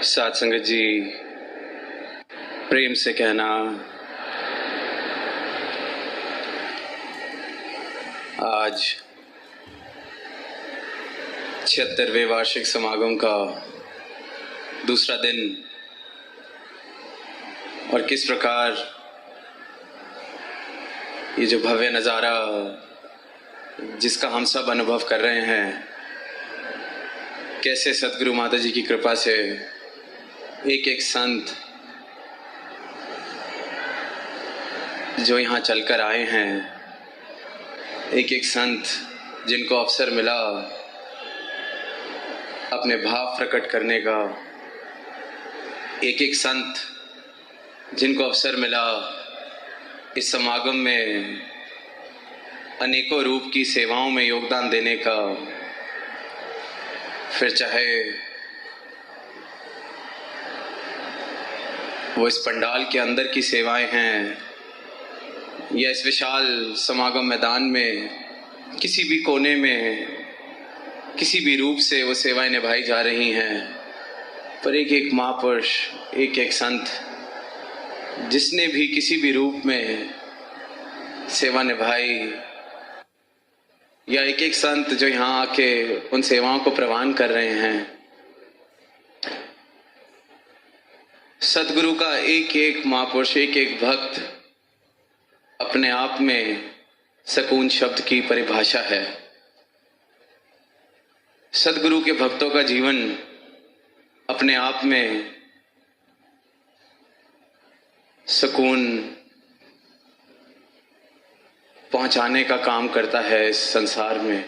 साथ संगत जी, प्रेम से कहना आज 76वें वार्षिक समागम का दूसरा दिन और किस प्रकार ये जो भव्य नज़ारा जिसका हम सब अनुभव कर रहे हैं, कैसे सतगुरु माता जी की कृपा से एक एक संत जो यहाँ चलकर आए हैं, एक एक संत जिनको अवसर मिला अपने भाव प्रकट करने का, एक एक संत जिनको अवसर मिला इस समागम में अनेकों रूप की सेवाओं में योगदान देने का, फिर चाहे वो इस पंडाल के अंदर की सेवाएं हैं या इस विशाल समागम मैदान में किसी भी कोने में किसी भी रूप से वो सेवाएं निभाई जा रही हैं, पर एक एक महापुरुष, एक एक संत जिसने भी किसी भी रूप में सेवा निभाई, या एक एक संत जो यहाँ आके उन सेवाओं को प्रवान कर रहे हैं, सतगुरु का एक एक महापुरुष, एक एक भक्त अपने आप में सकून शब्द की परिभाषा है। सतगुरु के भक्तों का जीवन अपने आप में सुकून पहुंचाने का काम करता है इस संसार में।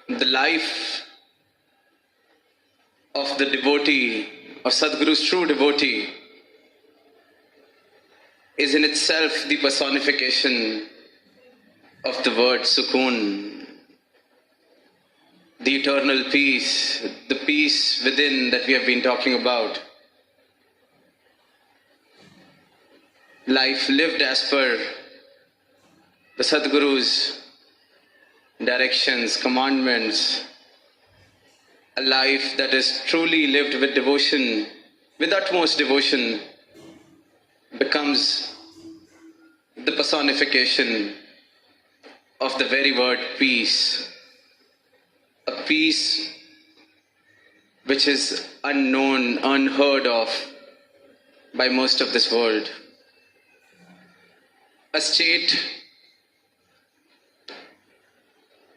The life of the devotee, of Sadguru's true devotee, is in itself the personification of the word sukoon, the eternal peace, the peace within that we have been talking about. Life lived as per the Sadguru's directions, commandments, a life that is truly lived with devotion, with utmost devotion, becomes the personification of the very word peace. A peace which is unknown, unheard of by most of this world. A state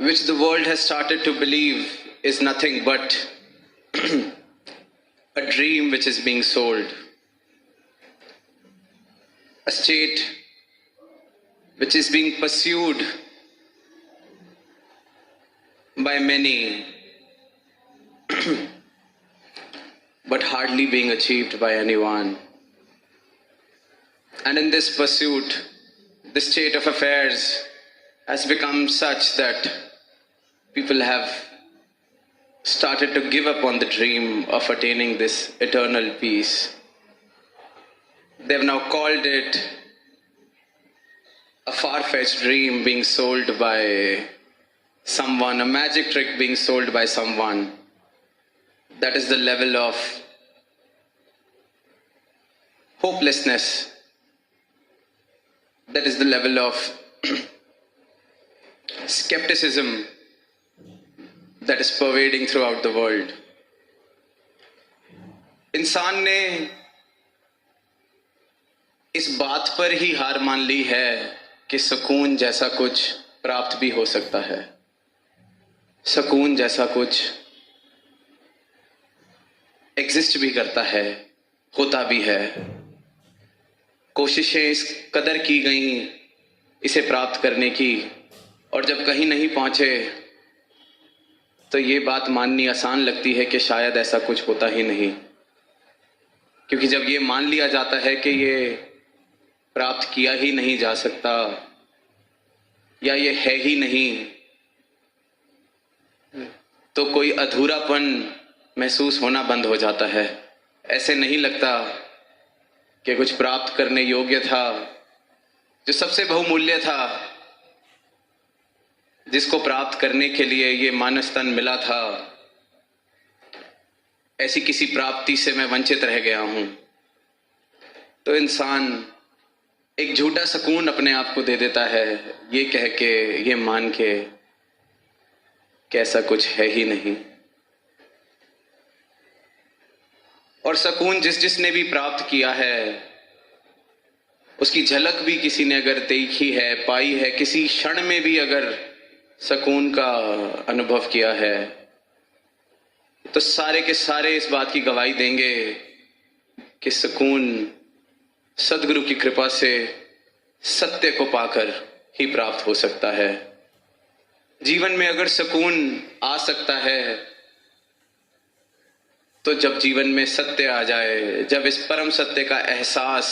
which the world has started to believe is nothing but a dream which is being sold. A state which is being pursued by many but hardly being achieved by anyone. And in this pursuit, the state of affairs has become such that people have started to give up on the dream of attaining this eternal peace. They have now called it a far-fetched dream being sold by someone, a magic trick being sold by someone. That is the level of hopelessness. That is the level of skepticism that is pervading throughout the world. इंसान ने इस बात पर ही हार मान ली है कि सुकून जैसा कुछ प्राप्त भी हो सकता है, सुकून जैसा कुछ एग्जिस्ट भी करता है, होता भी है। कोशिशें इस कदर की गई इसे प्राप्त करने की, और जब कहीं नहीं पहुंचे तो ये बात माननी आसान लगती है कि शायद ऐसा कुछ होता ही नहीं, क्योंकि जब ये मान लिया जाता है कि ये प्राप्त किया ही नहीं जा सकता या ये है ही नहीं, तो कोई अधूरापन महसूस होना बंद हो जाता है। ऐसे नहीं लगता कि कुछ प्राप्त करने योग्य था, जो सबसे बहुमूल्य था, जिसको प्राप्त करने के लिए ये मानस तन मिला था, ऐसी किसी प्राप्ति से मैं वंचित रह गया हूं, तो इंसान एक झूठा सुकून अपने आप को दे देता है, ये कह के, ये मान के कि ऐसा कुछ है ही नहीं। और सुकून जिसने भी प्राप्त किया है, उसकी झलक भी किसी ने अगर देखी है, पाई है, किसी क्षण में भी अगर सुकून का अनुभव किया है, तो सारे के सारे इस बात की गवाही देंगे कि सुकून सदगुरु की कृपा से सत्य को पाकर ही प्राप्त हो सकता है। जीवन में अगर सुकून आ सकता है तो जब जीवन में सत्य आ जाए, जब इस परम सत्य का एहसास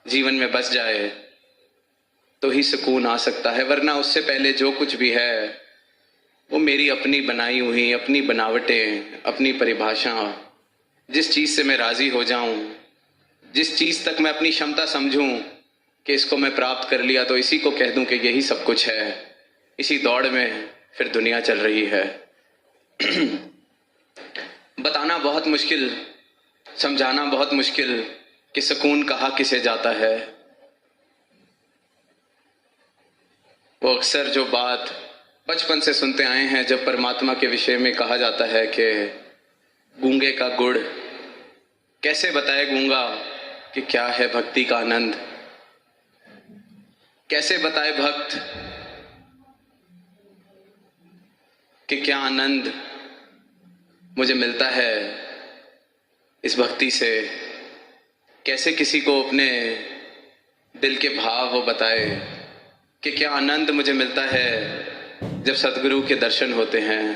जीवन में बस जाए, तो ही सुकून आ सकता है। वरना उससे पहले जो कुछ भी है वो मेरी अपनी बनाई हुई, अपनी बनावटें, अपनी परिभाषा, जिस चीज से मैं राजी हो जाऊं, जिस चीज तक मैं अपनी क्षमता समझूं कि इसको मैं प्राप्त कर लिया तो इसी को कह दूं कि यही सब कुछ है। इसी दौड़ में फिर दुनिया चल रही है। बताना बहुत मुश्किल, समझाना बहुत मुश्किल कि सुकून कहाँ किसे जाता है। वो अक्सर जो बात बचपन से सुनते आए हैं, जब परमात्मा के विषय में कहा जाता है कि गूंगे का गुड़, कैसे बताए गूंगा कि क्या है भक्ति का आनंद, कैसे बताए भक्त कि क्या आनंद मुझे मिलता है इस भक्ति से। कैसे किसी को अपने दिल के भाव वो बताए कि क्या आनंद मुझे मिलता है जब सतगुरु के दर्शन होते हैं,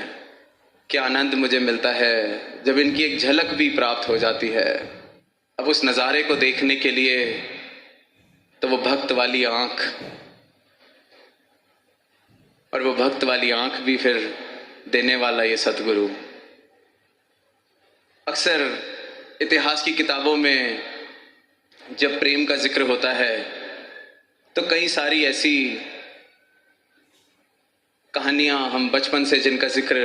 क्या आनंद मुझे मिलता है जब इनकी एक झलक भी प्राप्त हो जाती है। अब उस नज़ारे को देखने के लिए तो वो भक्त वाली आंख, और वो भक्त वाली आंख भी फिर देने वाला ये सतगुरु। अक्सर इतिहास की किताबों में जब प्रेम का जिक्र होता है तो कई सारी ऐसी कहानियां हम बचपन से जिनका जिक्र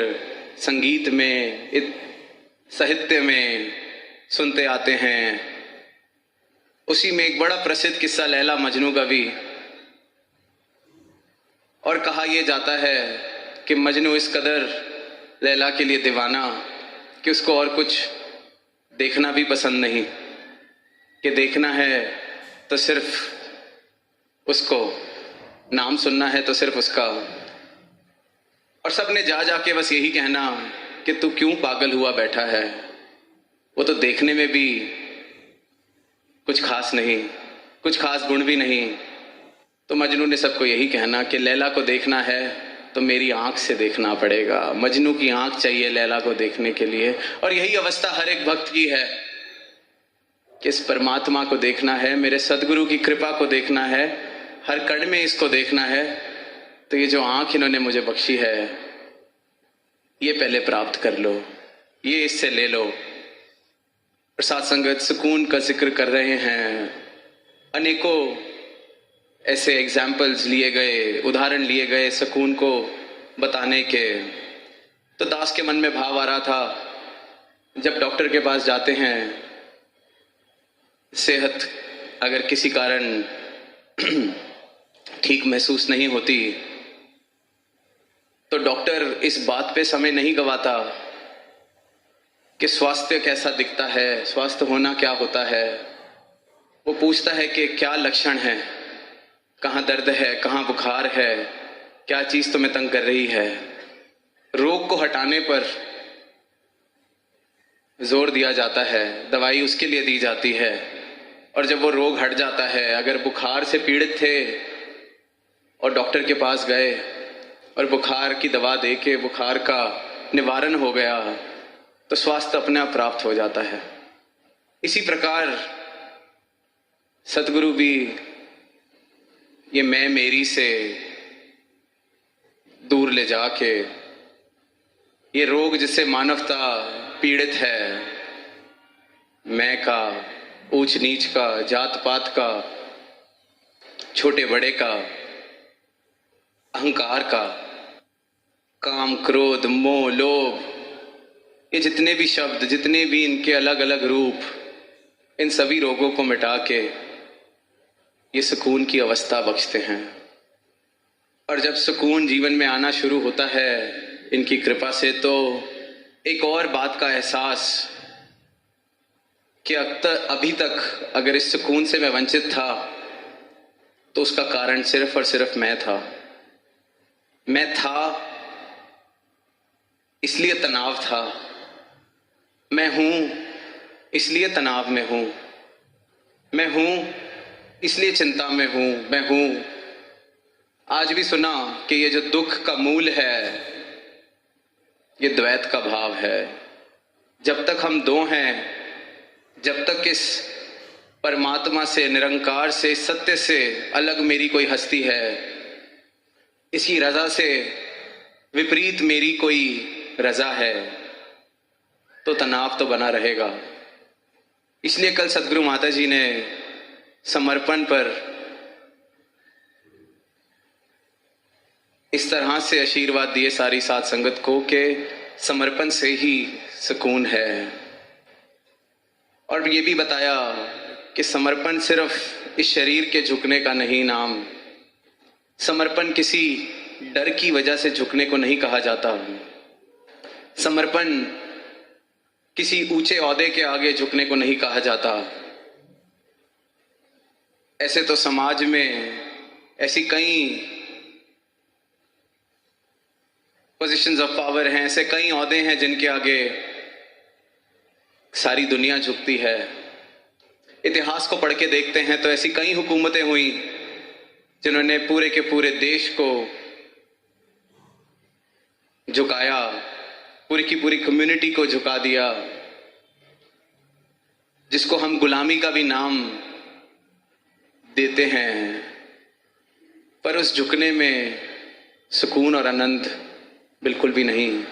संगीत में, साहित्य में सुनते आते हैं। उसी में एक बड़ा प्रसिद्ध किस्सा लैला मजनू का भी, और कहा यह जाता है कि मजनू इस कदर लैला के लिए दीवाना कि उसको और कुछ देखना भी पसंद नहीं, कि देखना है तो सिर्फ उसको, नाम सुनना है तो सिर्फ उसका। और सबने जा जाके बस यही कहना कि तू क्यों पागल हुआ बैठा है, वो तो देखने में भी कुछ खास नहीं, कुछ खास गुण भी नहीं। तो मजनू ने सबको यही कहना कि लैला को देखना है तो मेरी आंख से देखना पड़ेगा। मजनू की आंख चाहिए लैला को देखने के लिए। और यही अवस्था हर एक भक्त की है कि इस परमात्मा को देखना है, मेरे सदगुरु की कृपा को देखना है, हर कण में इसको देखना है। तो ये जो आंख इन्होंने मुझे बख्शी है, ये पहले प्राप्त कर लो, ये इससे ले लो। प्रसाद संगत सुकून का जिक्र कर रहे हैं, अनेकों ऐसे एग्जाम्पल्स लिए गए, उदाहरण लिए गए सुकून को बताने के। तो दास के मन में भाव आ रहा था, जब डॉक्टर के पास जाते हैं, सेहत अगर किसी कारण ठीक महसूस नहीं होती तो डॉक्टर इस बात पे समय नहीं गवाता कि स्वास्थ्य कैसा दिखता है, स्वास्थ्य होना क्या होता है। वो पूछता है कि क्या लक्षण है, कहाँ दर्द है, कहाँ बुखार है, क्या चीज़ तुम्हें तंग कर रही है। रोग को हटाने पर जोर दिया जाता है, दवाई उसके लिए दी जाती है। और जब वो रोग हट जाता है, अगर बुखार से पीड़ित थे और डॉक्टर के पास गए और बुखार की दवा दे के बुखार का निवारण हो गया, तो स्वास्थ्य अपने आप प्राप्त हो जाता है। इसी प्रकार सतगुरु भी ये मैं मेरी से दूर ले जाके, ये रोग जिससे मानवता पीड़ित है, मैं का, ऊंच नीच का, जात पात का, छोटे बड़े का, अहंकार का, काम, क्रोध, मोह, लोभ, ये जितने भी शब्द, जितने भी इनके अलग अलग रूप, इन सभी रोगों को मिटा के ये सुकून की अवस्था बख्शते हैं। और जब सुकून जीवन में आना शुरू होता है इनकी कृपा से, तो एक और बात का एहसास कि अभी तक अगर इस सुकून से मैं वंचित था तो उसका कारण सिर्फ और सिर्फ मैं था। मैं था इसलिए तनाव था, मैं हूं इसलिए तनाव में हूं, मैं हूं इसलिए चिंता में हूं, मैं हूं। आज भी सुना कि ये जो दुख का मूल है ये द्वैत का भाव है। जब तक हम दो हैं, जब तक इस परमात्मा से, निरंकार से, सत्य से अलग मेरी कोई हस्ती है, इसकी रजा से विपरीत मेरी कोई रजा है, तो तनाव तो बना रहेगा। इसलिए कल सदगुरु माता जी ने समर्पण पर इस तरह से आशीर्वाद दिए सारी साध संगत को कि समर्पण से ही सुकून है। और ये भी बताया कि समर्पण सिर्फ इस शरीर के झुकने का नहीं नाम, समर्पण किसी डर की वजह से झुकने को नहीं कहा जाता। समर्पण किसी ऊंचे ओहदे के आगे झुकने को नहीं कहा जाता। ऐसे तो समाज में ऐसी कई पोजीशंस ऑफ पावर हैं, ऐसे कई ओहदे हैं जिनके आगे सारी दुनिया झुकती है। इतिहास को पढ़ के देखते हैं तो ऐसी कई हुकूमतें हुई जिन्होंने पूरे के पूरे देश को झुकाया, पूरी की पूरी कम्युनिटी को झुका दिया, जिसको हम गुलामी का भी नाम देते हैं। पर उस झुकने में सुकून और आनंद बिल्कुल भी नहीं।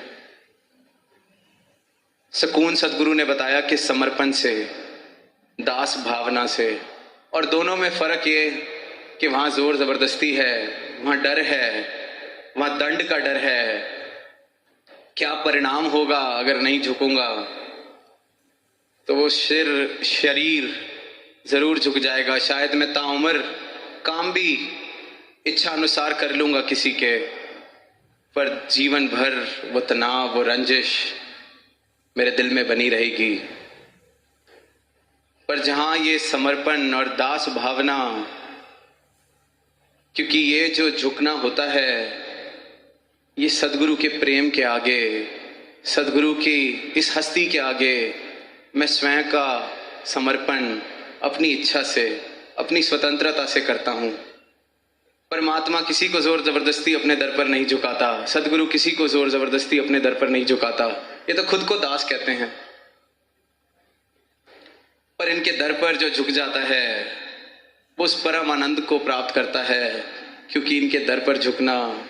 सुकून सदगुरु ने बताया कि समर्पण से, दास भावना से। और दोनों में फर्क ये कि वहां जोर जबरदस्ती है, वहां डर है, वहां दंड का डर है, क्या परिणाम होगा अगर नहीं झुकूंगा, तो वो शरीर जरूर झुक जाएगा। शायद मैं ताउम्र काम भी इच्छा अनुसार कर लूंगा किसी के, पर जीवन भर वो तनाव, वो रंजिश मेरे दिल में बनी रहेगी। पर जहां ये समर्पण और दास भावना, क्योंकि ये जो झुकना होता है ये सदगुरु के प्रेम के आगे, सदगुरु की इस हस्ती के आगे मैं स्वयं का समर्पण अपनी इच्छा से, अपनी स्वतंत्रता से करता हूं। परमात्मा किसी को जोर जबरदस्ती अपने दर पर नहीं झुकाता, सदगुरु किसी को जोर जबरदस्ती अपने दर पर नहीं झुकाता। ये तो खुद को दास कहते हैं। पर इनके दर पर जो झुक जाता है वो उस परम आनंद को प्राप्त करता है, क्योंकि इनके दर पर झुकना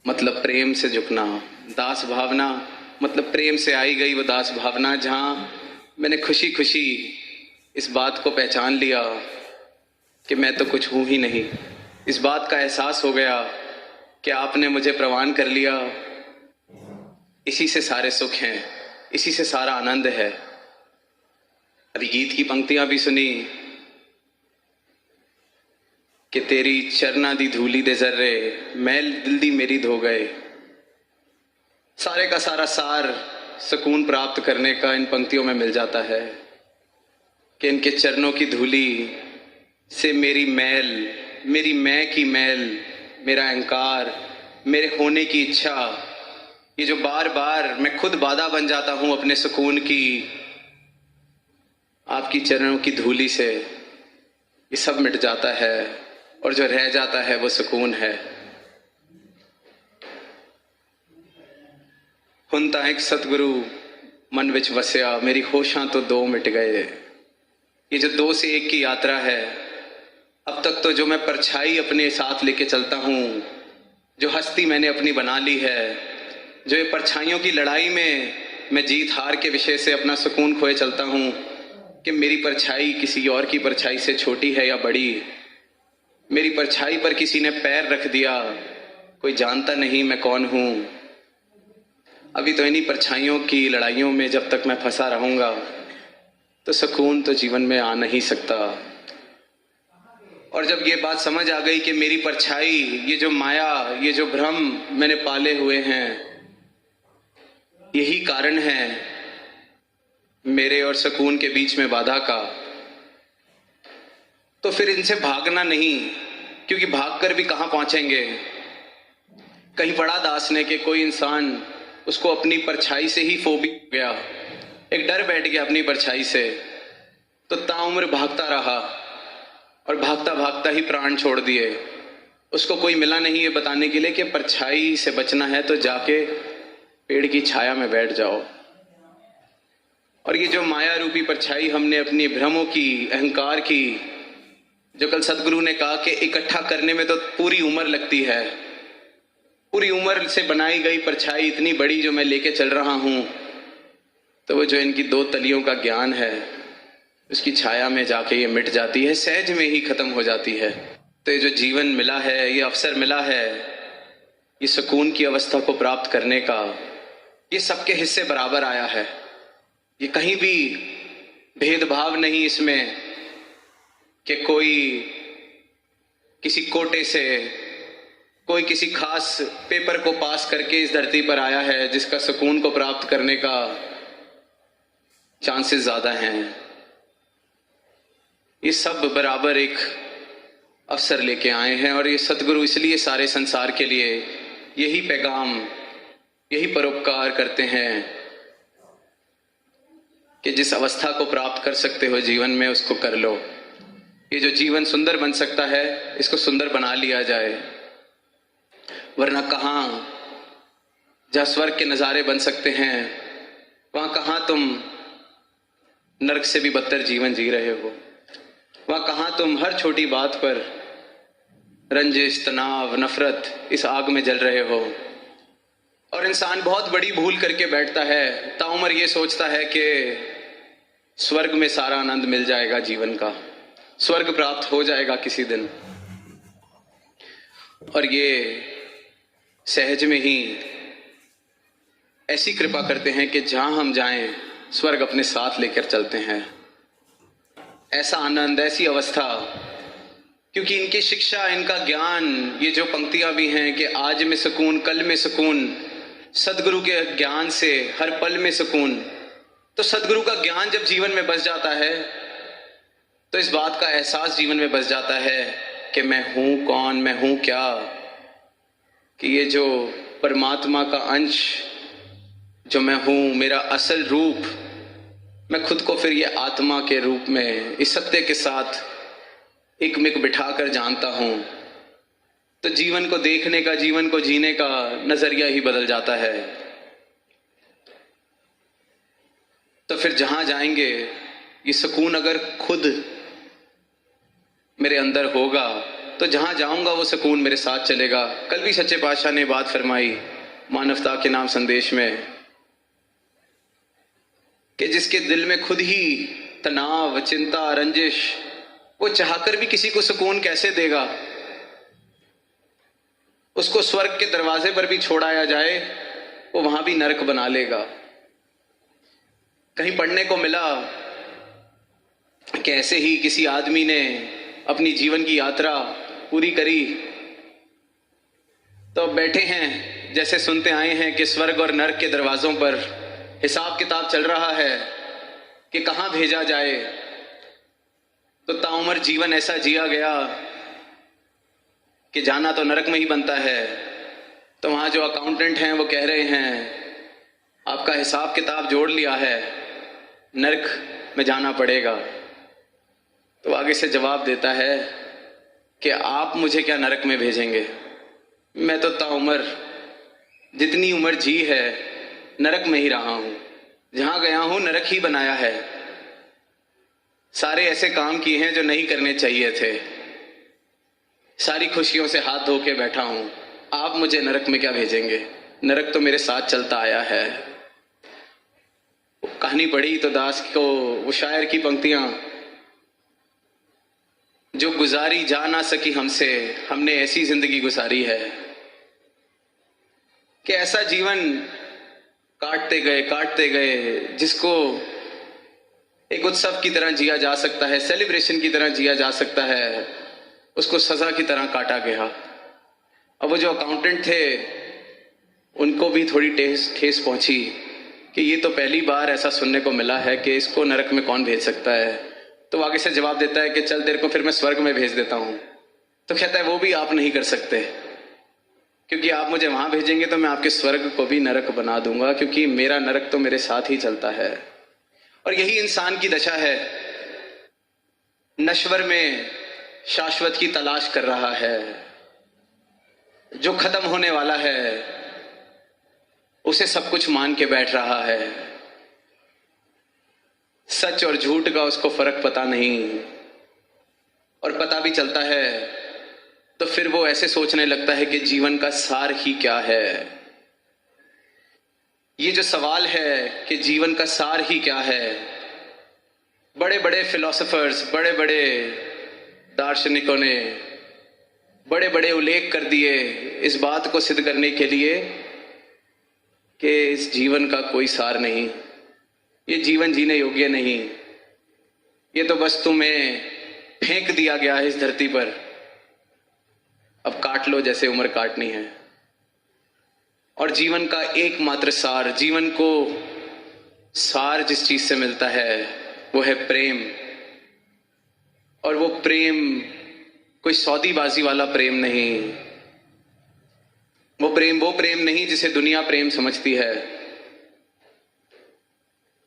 मतलब प्रेम से झुकना। दास भावना मतलब प्रेम से आई गई वो दास भावना, जहां मैंने खुशी खुशी इस बात को पहचान लिया कि मैं तो कुछ हूं ही नहीं। इस बात का एहसास हो गया कि आपने मुझे प्रवान कर लिया, इसी से सारे सुख हैं, इसी से सारा आनंद है। अभी गीत की पंक्तियां भी सुनी कि तेरी चरना दी धूली दे जर्रे मैल दिल दी मेरी धो गए। सारे का सारा सार सुकून प्राप्त करने का इन पंक्तियों में मिल जाता है कि इनके चरणों की धूली से मेरी मैल, मेरी मैं की मैल, मेरा अहंकार, मेरे होने की इच्छा, ये जो बार बार मैं खुद बाधा बन जाता हूं अपने सुकून की, आपकी चरणों की धूली से ये सब मिट जाता है और जो रह जाता है वो सुकून है। हुन तां एक सतगुरु मन विच वसिया, मेरी होशां तो दो मिट गए। ये जो दो से एक की यात्रा है, अब तक तो जो मैं परछाई अपने साथ लेके चलता हूँ, जो हस्ती मैंने अपनी बना ली है, जो ये परछाइयों की लड़ाई में मैं जीत हार के विषय से अपना सुकून खोए चलता हूँ कि मेरी परछाई किसी और की परछाई से छोटी है या बड़ी, मेरी परछाई पर किसी ने पैर रख दिया कोई जानता नहीं मैं कौन हूँ। अभी तो इन्हीं परछाइयों की लड़ाइयों में जब तक मैं फंसा रहूँगा तो सुकून तो जीवन में आ नहीं सकता। और जब ये बात समझ आ गई कि मेरी परछाई, ये जो माया, ये जो भ्रम मैंने पाले हुए हैं, यही कारण है मेरे और सुकून के बीच में बाधा का, तो फिर इनसे भागना नहीं, क्योंकि भागकर भी कहाँ पहुंचेंगे। कहीं पढ़ा दास ने कि कोई इंसान उसको अपनी परछाई से ही फोबिया हो गया, एक डर बैठ गया अपनी परछाई से, तो ताउम्र भागता रहा और भागता भागता ही प्राण छोड़ दिए। उसको कोई मिला नहीं ये बताने के लिए कि परछाई से बचना है तो जाके पेड़ की छाया में बैठ जाओ। और ये जो माया रूपी परछाई हमने अपनी भ्रमों की, अहंकार की, जो कल सदगुरु ने कहा कि इकट्ठा करने में तो पूरी उम्र लगती है, पूरी उम्र से बनाई गई परछाई इतनी बड़ी जो मैं लेके चल रहा हूं, तो वो जो इनकी दो तलियों का ज्ञान है उसकी छाया में जाके ये मिट जाती है, सहज में ही खत्म हो जाती है। तो ये जो जीवन मिला है, ये अवसर मिला है, ये सुकून की अवस्था को प्राप्त करने का, ये सबके हिस्से बराबर आया है। ये कहीं भी भेदभाव नहीं इसमें कि कोई किसी कोटे से, कोई किसी खास पेपर को पास करके इस धरती पर आया है जिसका सुकून को प्राप्त करने का चांसेस ज्यादा हैं। ये सब बराबर एक अवसर लेके आए हैं और ये सतगुरु इसलिए सारे संसार के लिए यही पैगाम, यही परोपकार करते हैं कि जिस अवस्था को प्राप्त कर सकते हो जीवन में उसको कर लो। ये जो जीवन सुंदर बन सकता है इसको सुंदर बना लिया जाए, वरना कहाँ जहाँ स्वर्ग के नज़ारे बन सकते हैं वहाँ कहाँ तुम नरक से भी बदतर जीवन जी रहे हो। वहाँ कहाँ तुम हर छोटी बात पर रंजिश, तनाव, नफरत इस आग में जल रहे हो। और इंसान बहुत बड़ी भूल करके बैठता है, ताउम्र ये सोचता है कि स्वर्ग में सारा आनंद मिल जाएगा, जीवन का स्वर्ग प्राप्त हो जाएगा किसी दिन। और ये सहज में ही ऐसी कृपा करते हैं कि जहां हम जाएं स्वर्ग अपने साथ लेकर चलते हैं। ऐसा आनंद, ऐसी अवस्था, क्योंकि इनकी शिक्षा, इनका ज्ञान, ये जो पंक्तियां भी हैं कि आज में सुकून, कल में सुकून, सदगुरु के ज्ञान से हर पल में सुकून। तो सदगुरु का ज्ञान जब जीवन में बस जाता है तो इस बात का एहसास जीवन में बस जाता है कि मैं हूं कौन, मैं हूं क्या, कि ये जो परमात्मा का अंश जो मैं हूं, मेरा असल रूप, मैं खुद को फिर ये आत्मा के रूप में इस सत्य के साथ एक मिक बिठाकर जानता हूं। तो जीवन को देखने का, जीवन को जीने का नजरिया ही बदल जाता है। तो फिर जहां जाएंगे ये सुकून अगर खुद मेरे अंदर होगा तो जहां जाऊंगा वो सुकून मेरे साथ चलेगा। कल भी सच्चे पातशाह ने बात फरमाई मानवता के नाम संदेश में कि जिसके दिल में खुद ही तनाव, चिंता, रंजिश, वो चाहकर भी किसी को सुकून कैसे देगा। उसको स्वर्ग के दरवाजे पर भी छोड़ाया जाए वो वहां भी नरक बना लेगा। कहीं पढ़ने को मिला कि ऐसे ही किसी आदमी ने अपनी जीवन की यात्रा पूरी करी तो बैठे हैं, जैसे सुनते आए हैं कि स्वर्ग और नरक के दरवाजों पर हिसाब किताब चल रहा है कि कहां भेजा जाए। तो ताउम्र जीवन ऐसा जिया गया कि जाना तो नरक में ही बनता है। तो वहां जो अकाउंटेंट हैं वो कह रहे हैं आपका हिसाब किताब जोड़ लिया है, नरक में जाना पड़ेगा। तो आगे से जवाब देता है कि आप मुझे क्या नरक में भेजेंगे, मैं तो ताउम्र जितनी उम्र जी है नरक में ही रहा हूं, जहां गया हूं नरक ही बनाया है। सारे ऐसे काम किए हैं जो नहीं करने चाहिए थे, सारी खुशियों से हाथ धो के बैठा हूं, आप मुझे नरक में क्या भेजेंगे, नरक तो मेरे साथ चलता आया है। कहानी पढ़ी तो दास को वो शायर की पंक्तियां, जो गुजारी जा ना सकी हमसे, हमने ऐसी जिंदगी गुजारी है। कि ऐसा जीवन काटते गए जिसको एक उत्सव की तरह जिया जा सकता है, सेलिब्रेशन की तरह जिया जा सकता है, उसको सजा की तरह काटा गया। अब वो जो अकाउंटेंट थे उनको भी थोड़ी ठेस पहुंची कि ये तो पहली बार ऐसा सुनने को मिला है कि इसको नरक में कौन भेज सकता है। तो आगे से जवाब देता है कि चल तेरे को फिर मैं स्वर्ग में भेज देता हूँ। तो कहता है वो भी आप नहीं कर सकते, क्योंकि आप मुझे वहां भेजेंगे तो मैं आपके स्वर्ग को भी नरक बना दूंगा, क्योंकि मेरा नरक तो मेरे साथ ही चलता है। और यही इंसान की दशा है, नश्वर में शाश्वत की तलाश कर रहा है। जो खत्म होने वाला है उसे सब कुछ मान के बैठ रहा है। सच और झूठ का उसको फर्क पता नहीं, और पता भी चलता है तो फिर वो ऐसे सोचने लगता है कि जीवन का सार ही क्या है। ये जो सवाल है कि जीवन का सार ही क्या है, बड़े बड़े फिलोसोफर्स, बड़े बड़े दार्शनिकों ने बड़े बड़े उल्लेख कर दिए इस बात को सिद्ध करने के लिए कि इस जीवन का कोई सार नहीं, ये जीवन जीने योग्य नहीं, ये तो बस तुम्हें फेंक दिया गया है इस धरती पर, अब काट लो जैसे उम्र काटनी है। और जीवन का एकमात्र सार, जीवन को सार जिस चीज से मिलता है वो है प्रेम। और वो प्रेम कोई सौदेबाजी वाला प्रेम नहीं, वो प्रेम नहीं जिसे दुनिया प्रेम समझती है।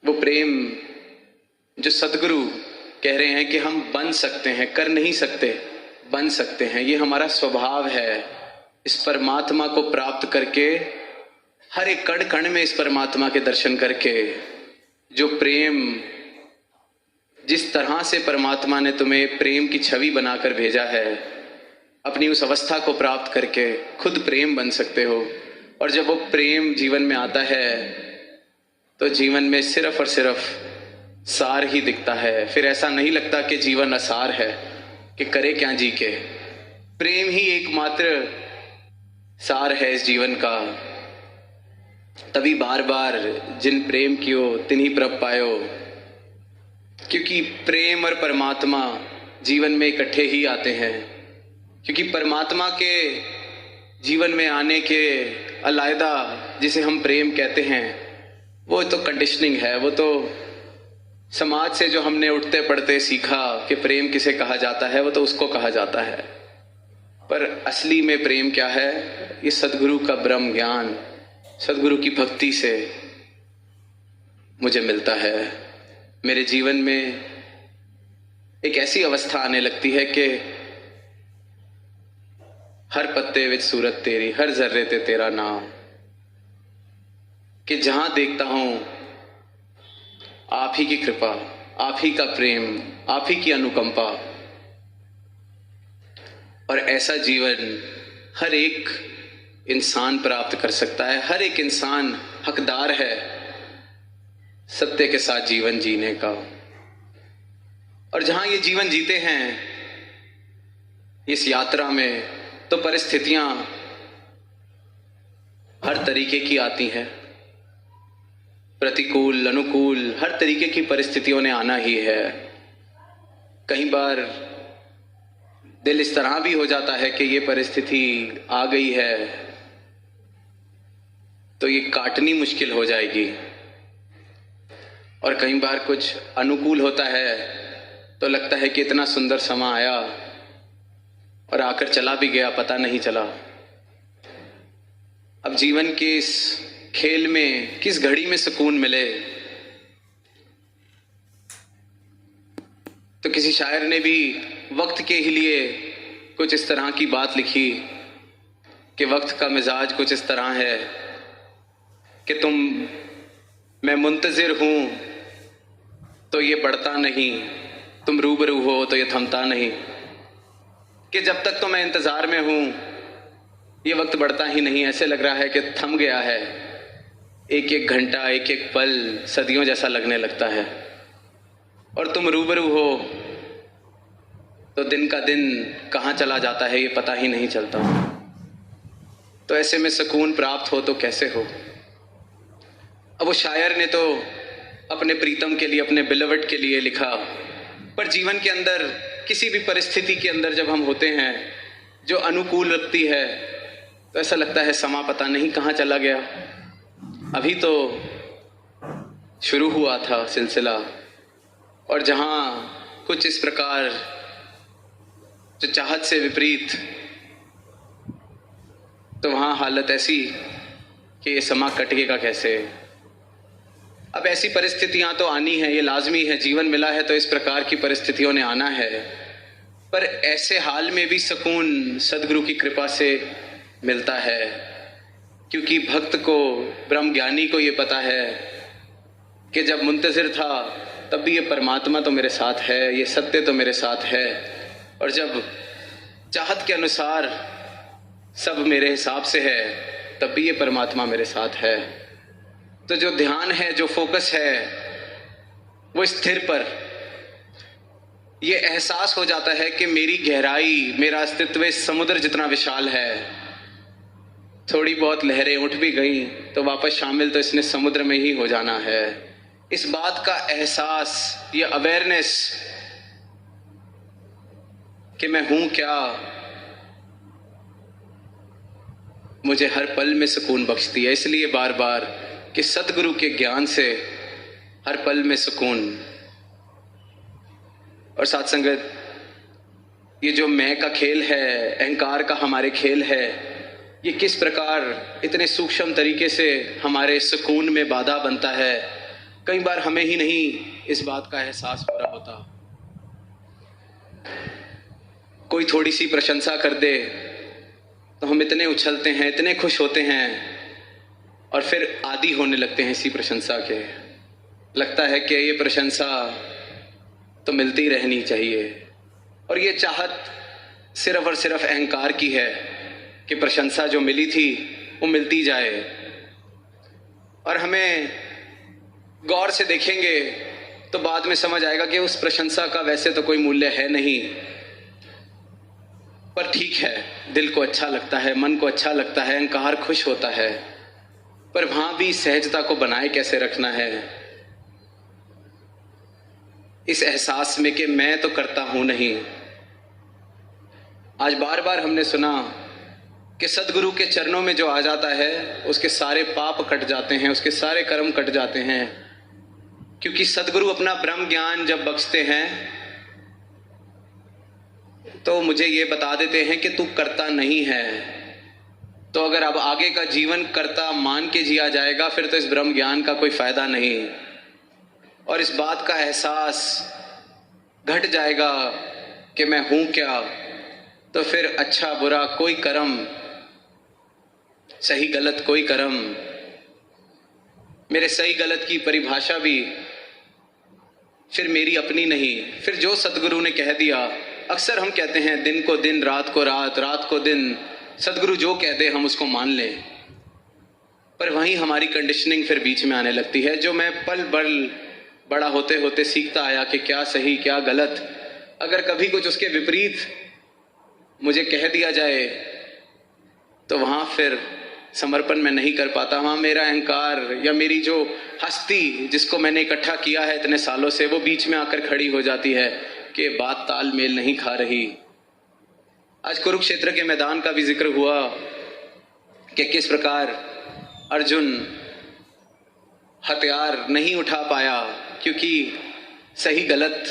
वो प्रेम जो सदगुरु कह रहे हैं कि हम बन सकते हैं, कर नहीं सकते, बन सकते हैं, ये हमारा स्वभाव है। इस परमात्मा को प्राप्त करके, हर एक कण कण में इस परमात्मा के दर्शन करके, जो प्रेम, जिस तरह से परमात्मा ने तुम्हें प्रेम की छवि बनाकर भेजा है, अपनी उस अवस्था को प्राप्त करके खुद प्रेम बन सकते हो। और जब वो प्रेम जीवन में आता है तो जीवन में सिर्फ और सिर्फ सार ही दिखता है। फिर ऐसा नहीं लगता कि जीवन असार है कि करे क्या जी के। प्रेम ही एकमात्र सार है इस जीवन का। तभी बार बार जिन प्रेम कियो तिन्हीं प्रभ पायो, क्योंकि प्रेम और परमात्मा जीवन में इकट्ठे ही आते हैं। क्योंकि परमात्मा के जीवन में आने के अलग जिसे हम प्रेम कहते हैं, वो तो कंडीशनिंग है, वो तो समाज से जो हमने उठते पड़ते सीखा कि प्रेम किसे कहा जाता है, वो तो उसको कहा जाता है। पर असली में प्रेम क्या है, ये सदगुरु का ब्रह्म ज्ञान, सदगुरु की भक्ति से मुझे मिलता है। मेरे जीवन में एक ऐसी अवस्था आने लगती है कि हर पत्ते विच सूरत तेरी, हर जर्रे ते तेरा नाम, कि जहां देखता हूं आप ही की कृपा, आप ही का प्रेम, आप ही की अनुकंपा। और ऐसा जीवन हर एक इंसान प्राप्त कर सकता है। हर एक इंसान हकदार है सत्य के साथ जीवन जीने का। और जहां ये जीवन जीते हैं इस यात्रा में, तो परिस्थितियां हर तरीके की आती हैं, प्रतिकूल अनुकूल हर तरीके की परिस्थितियों ने आना ही है। कई बार दिल इस तरह भी हो जाता है कि ये परिस्थिति आ गई है तो ये काटनी मुश्किल हो जाएगी। और कई बार कुछ अनुकूल होता है तो लगता है कि इतना सुंदर समा आया और आकर चला भी गया, पता नहीं चला। अब जीवन के इस खेल में किस घड़ी में सुकून मिले। तो किसी शायर ने भी वक्त के ही लिए कुछ इस तरह की बात लिखी कि वक्त का मिजाज कुछ इस तरह है कि मैं मुंतजिर हूं तो ये बढ़ता नहीं, तुम रूबरू हो तो ये थमता नहीं, कि जब तक तो मैं इंतजार में हूं ये वक्त बढ़ता ही नहीं, ऐसे लग रहा है कि थम गया है। एक एक घंटा, एक एक पल सदियों जैसा लगने लगता है। और तुम रूबरू हो तो दिन का दिन कहाँ चला जाता है ये पता ही नहीं चलता। तो ऐसे में सुकून प्राप्त हो तो कैसे हो। अब वो शायर ने तो अपने प्रीतम के लिए, अपने बिलवट के लिए लिखा, पर जीवन के अंदर किसी भी परिस्थिति के अंदर जब हम होते हैं जो अनुकूल लगती है, तो ऐसा लगता है समा पता नहीं कहाँ चला गया। अभी तो शुरू हुआ था सिलसिला, और जहाँ कुछ इस प्रकार जो चाहत से विपरीत, तो वहाँ हालत ऐसी कि ये समा कटेगा कैसे। अब ऐसी परिस्थितियाँ तो आनी है, ये लाजमी है, जीवन मिला है तो इस प्रकार की परिस्थितियों ने आना है। पर ऐसे हाल में भी सुकून सदगुरु की कृपा से मिलता है, क्योंकि भक्त को, ब्रह्म ज्ञानी को ये पता है कि जब मुंतज़िर था तब भी ये परमात्मा तो मेरे साथ है, ये सत्य तो मेरे साथ है, और जब चाहत के अनुसार सब मेरे हिसाब से है तब भी ये परमात्मा मेरे साथ है। तो जो ध्यान है, जो फोकस है, वो स्थिर पर, ये एहसास हो जाता है कि मेरी गहराई, मेरा अस्तित्व इस समुद्र जितना विशाल है। थोड़ी बहुत लहरें उठ भी गई तो वापस शामिल तो इसने समुद्र में ही हो जाना है। इस बात का एहसास, ये अवेयरनेस कि मैं हूं क्या, मुझे हर पल में सुकून बख्शती है। इसलिए बार बार कि सतगुरु के ज्ञान से हर पल में सुकून। और साथ संगत, ये जो मैं का खेल है, अहंकार का हमारे खेल है, ये किस प्रकार इतने सूक्ष्म तरीके से हमारे सुकून में बाधा बनता है। कई बार हमें ही नहीं इस बात का एहसास हो रहा होता। कोई थोड़ी सी प्रशंसा कर दे तो हम इतने उछलते हैं, इतने खुश होते हैं, और फिर आदी होने लगते हैं इसी प्रशंसा के। लगता है कि ये प्रशंसा तो मिलती रहनी चाहिए, और ये चाहत सिर्फ और सिर्फ अहंकार की है कि प्रशंसा जो मिली थी वो मिलती जाए। और हमें गौर से देखेंगे तो बाद में समझ आएगा कि उस प्रशंसा का वैसे तो कोई मूल्य है नहीं, पर ठीक है, दिल को अच्छा लगता है, मन को अच्छा लगता है, अहंकार खुश होता है। पर वहां भी सहजता को बनाए कैसे रखना है, इस एहसास में कि मैं तो करता हूं नहीं। आज बार बार हमने सुना कि सदगुरु के चरणों में जो आ जाता है उसके सारे पाप कट जाते हैं, उसके सारे कर्म कट जाते हैं, क्योंकि सदगुरु अपना ब्रह्म ज्ञान जब बख्शते हैं तो मुझे ये बता देते हैं कि तू करता नहीं है। तो अगर अब आगे का जीवन कर्ता मान के जिया जाएगा फिर तो इस ब्रह्म ज्ञान का कोई फायदा नहीं, और इस बात का एहसास घट जाएगा कि मैं हूं क्या। तो फिर अच्छा बुरा कोई कर्म, सही गलत कोई कर्म, मेरे सही गलत की परिभाषा भी फिर मेरी अपनी नहीं। फिर जो सदगुरु ने कह दिया, अक्सर हम कहते हैं दिन को दिन, रात को रात, रात को दिन, सदगुरु जो कह दे हम उसको मान लें। पर वहीं हमारी कंडीशनिंग फिर बीच में आने लगती है, जो मैं पल पल बड़ा होते होते सीखता आया कि क्या सही क्या गलत। अगर कभी कुछ उसके विपरीत मुझे कह दिया जाए तो वहाँ फिर समर्पण मैं नहीं कर पाता। वहाँ मेरा अहंकार या मेरी जो हस्ती जिसको मैंने इकट्ठा किया है इतने सालों से, वो बीच में आकर खड़ी हो जाती है कि बात तालमेल नहीं खा रही। आज कुरुक्षेत्र के मैदान का भी जिक्र हुआ कि किस प्रकार अर्जुन हथियार नहीं उठा पाया, क्योंकि सही गलत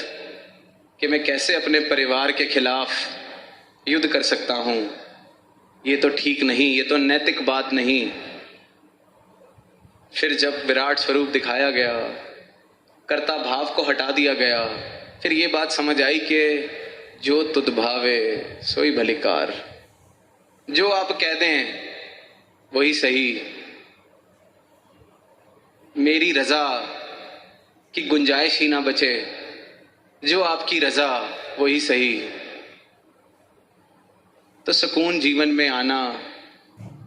कि मैं कैसे अपने परिवार के खिलाफ युद्ध कर सकता हूं, ये तो ठीक नहीं, ये तो नैतिक बात नहीं। फिर जब विराट स्वरूप दिखाया गया, कर्ता भाव को हटा दिया गया, फिर ये बात समझ आई कि जो तुद भावे सोई भलिकार। जो आप कह दें वही सही, मेरी रजा की गुंजाइश ही ना बचे, जो आपकी रजा वही सही। तो सुकून जीवन में आना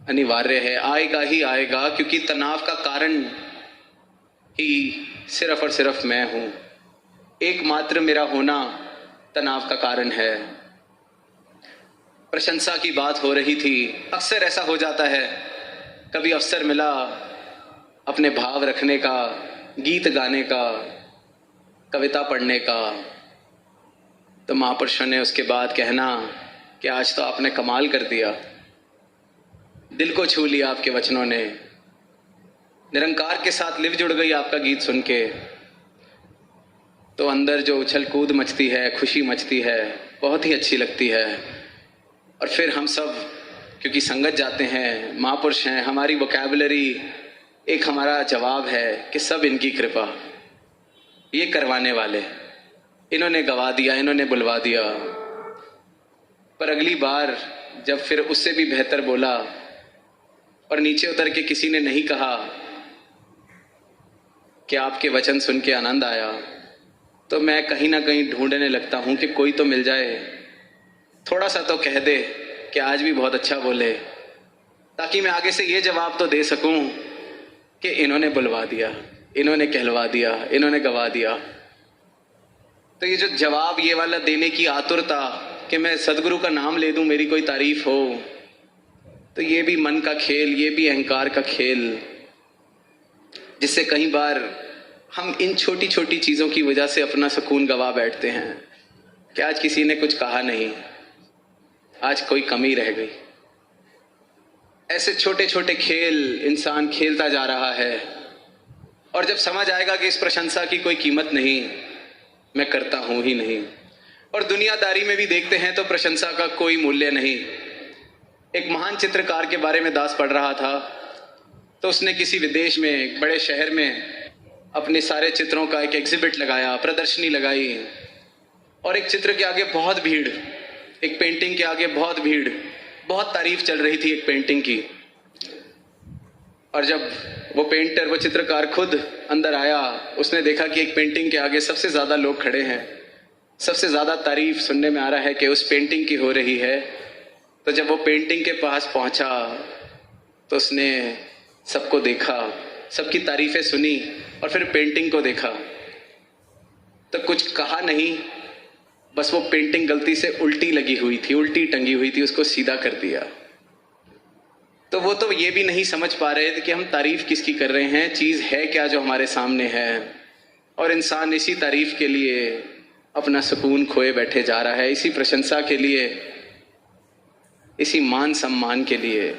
अनिवार्य है, आएगा ही आएगा, क्योंकि तनाव का कारण ही सिर्फ और सिर्फ मैं हूं। एकमात्र मेरा होना तनाव का कारण है। प्रशंसा की बात हो रही थी। अक्सर ऐसा हो जाता है, कभी अवसर मिला अपने भाव रखने का, गीत गाने का, कविता पढ़ने का, तो महापुरुषों ने उसके बाद कहना कि आज तो आपने कमाल कर दिया, दिल को छू लिया आपके वचनों ने, निरंकार के साथ लिव जुड़ गई आपका गीत सुन के। तो अंदर जो उछल कूद मचती है, खुशी मचती है, बहुत ही अच्छी लगती है। और फिर हम सब क्योंकि संगत जाते हैं, महापुरुष हैं, हमारी वोकैबुलरी एक हमारा जवाब है कि सब इनकी कृपा, ये करवाने वाले, इन्होंने गवा दिया, इन्होंने बुलवा दिया। पर अगली बार जब फिर उससे भी बेहतर बोला और नीचे उतर के किसी ने नहीं कहा कि आपके वचन सुन के आनंद आया, तो मैं कहीं ना कहीं ढूंढने लगता हूं कि कोई तो मिल जाए, थोड़ा सा तो कह दे कि आज भी बहुत अच्छा बोले, ताकि मैं आगे से ये जवाब तो दे सकूं कि इन्होंने बुलवा दिया, इन्होंने कहलवा दिया, इन्होंने गवा दिया। तो ये जो जवाब ये वाला देने की आतुरता कि मैं सदगुरु का नाम ले दूं, मेरी कोई तारीफ हो, तो ये भी मन का खेल, ये भी अहंकार का खेल, जिससे कई बार हम इन छोटी छोटी चीज़ों की वजह से अपना सुकून गवा बैठते हैं कि आज किसी ने कुछ कहा नहीं, आज कोई कमी रह गई। ऐसे छोटे छोटे खेल इंसान खेलता जा रहा है, और जब समझ आएगा कि इस प्रशंसा की कोई कीमत नहीं, मैं करता हूं ही नहीं। और दुनियादारी में भी देखते हैं तो प्रशंसा का कोई मूल्य नहीं। एक महान चित्रकार के बारे में दास पढ़ रहा था, तो उसने किसी विदेश में, एक बड़े शहर में अपने सारे चित्रों का एक एग्जिबिट लगाया, प्रदर्शनी लगाई, और एक चित्र के आगे बहुत भीड़, एक पेंटिंग के आगे बहुत भीड़, बहुत तारीफ चल रही थी एक पेंटिंग की। और जब वो पेंटर, वो चित्रकार खुद अंदर आया, उसने देखा कि एक पेंटिंग के आगे सबसे ज़्यादा लोग खड़े हैं, सबसे ज़्यादा तारीफ सुनने में आ रहा है कि उस पेंटिंग की हो रही है। तो जब वो पेंटिंग के पास पहुंचा तो उसने सबको देखा, सबकी तारीफें सुनी, और फिर पेंटिंग को देखा तो कुछ कहा नहीं, बस वो पेंटिंग गलती से उल्टी लगी हुई थी, उल्टी टंगी हुई थी, उसको सीधा कर दिया। तो वो तो ये भी नहीं समझ पा रहे थे कि हम तारीफ किसकी कर रहे हैं, चीज़ है क्या जो हमारे सामने है। और इंसान इसी तारीफ के लिए अपना सुकून खोए बैठे जा रहा है, इसी प्रशंसा के लिए, इसी मान सम्मान के लिए।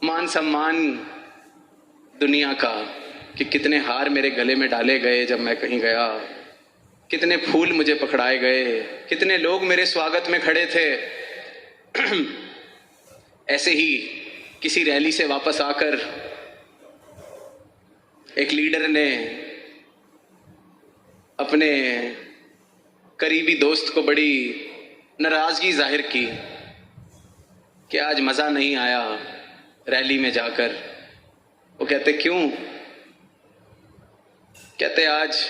मान सम्मान दुनिया का कि कितने हार मेरे गले में डाले गए जब मैं कहीं गया, कितने फूल मुझे पकड़ाए गए, कितने लोग मेरे स्वागत में खड़े थे। ऐसे ही किसी रैली से वापस आकर एक लीडर ने अपने करीबी दोस्त को बड़ी नाराजगी जाहिर की कि आज मज़ा नहीं आया रैली में जाकर। वो कहते क्यों? कहते आज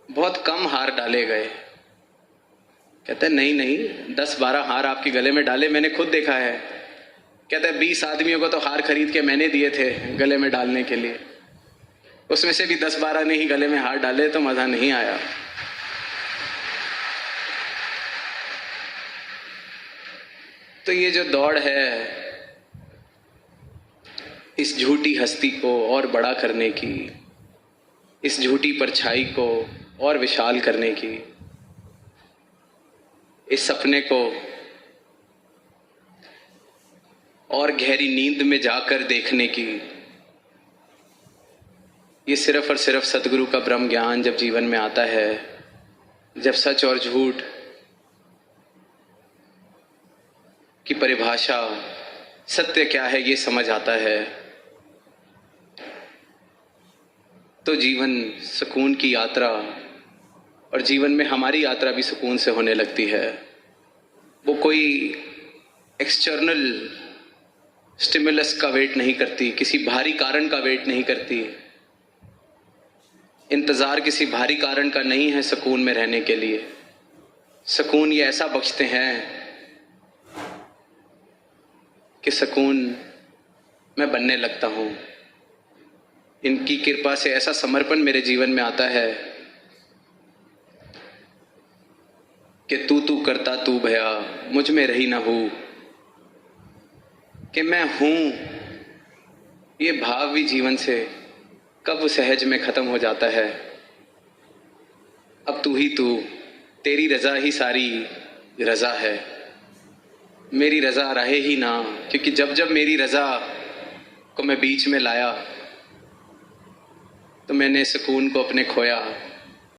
बहुत कम हार डाले गए। कहते नहीं नहीं, 10-12 हार आपके गले में डाले, मैंने खुद देखा है। कहते 20 आदमियों को तो हार खरीद के मैंने दिए थे गले में डालने के लिए, उसमें से भी 10-12 ने ही गले में हार डाले, तो मज़ा नहीं आया। तो ये जो दौड़ है इस झूठी हस्ती को और बड़ा करने की, इस झूठी परछाई को और विशाल करने की, इस सपने को और गहरी नींद में जाकर देखने की, ये सिर्फ और सिर्फ सदगुरु का ब्रह्म ज्ञान जब जीवन में आता है, जब सच और झूठ की परिभाषा, सत्य क्या है ये समझ आता है, तो जीवन सुकून की यात्रा, और जीवन में हमारी यात्रा भी सुकून से होने लगती है। वो कोई एक्सटर्नल स्टिमुलस का वेट नहीं करती, किसी भारी कारण का वेट नहीं करती। इंतज़ार किसी भारी कारण का नहीं है सुकून में रहने के लिए। सुकून ये ऐसा बख्शते हैं कि सुकून मैं बनने लगता हूँ। इनकी कृपा से ऐसा समर्पण मेरे जीवन में आता है कि तू करता तू भया मुझ में रही ना हो, कि मैं हूं ये भाव भी जीवन से कब सहज में खत्म हो जाता है। अब तू ही तू, तेरी रजा ही सारी रजा है, मेरी रजा रहे ही ना, क्योंकि जब जब मेरी रजा को मैं बीच में लाया तो मैंने सुकून को अपने खोया।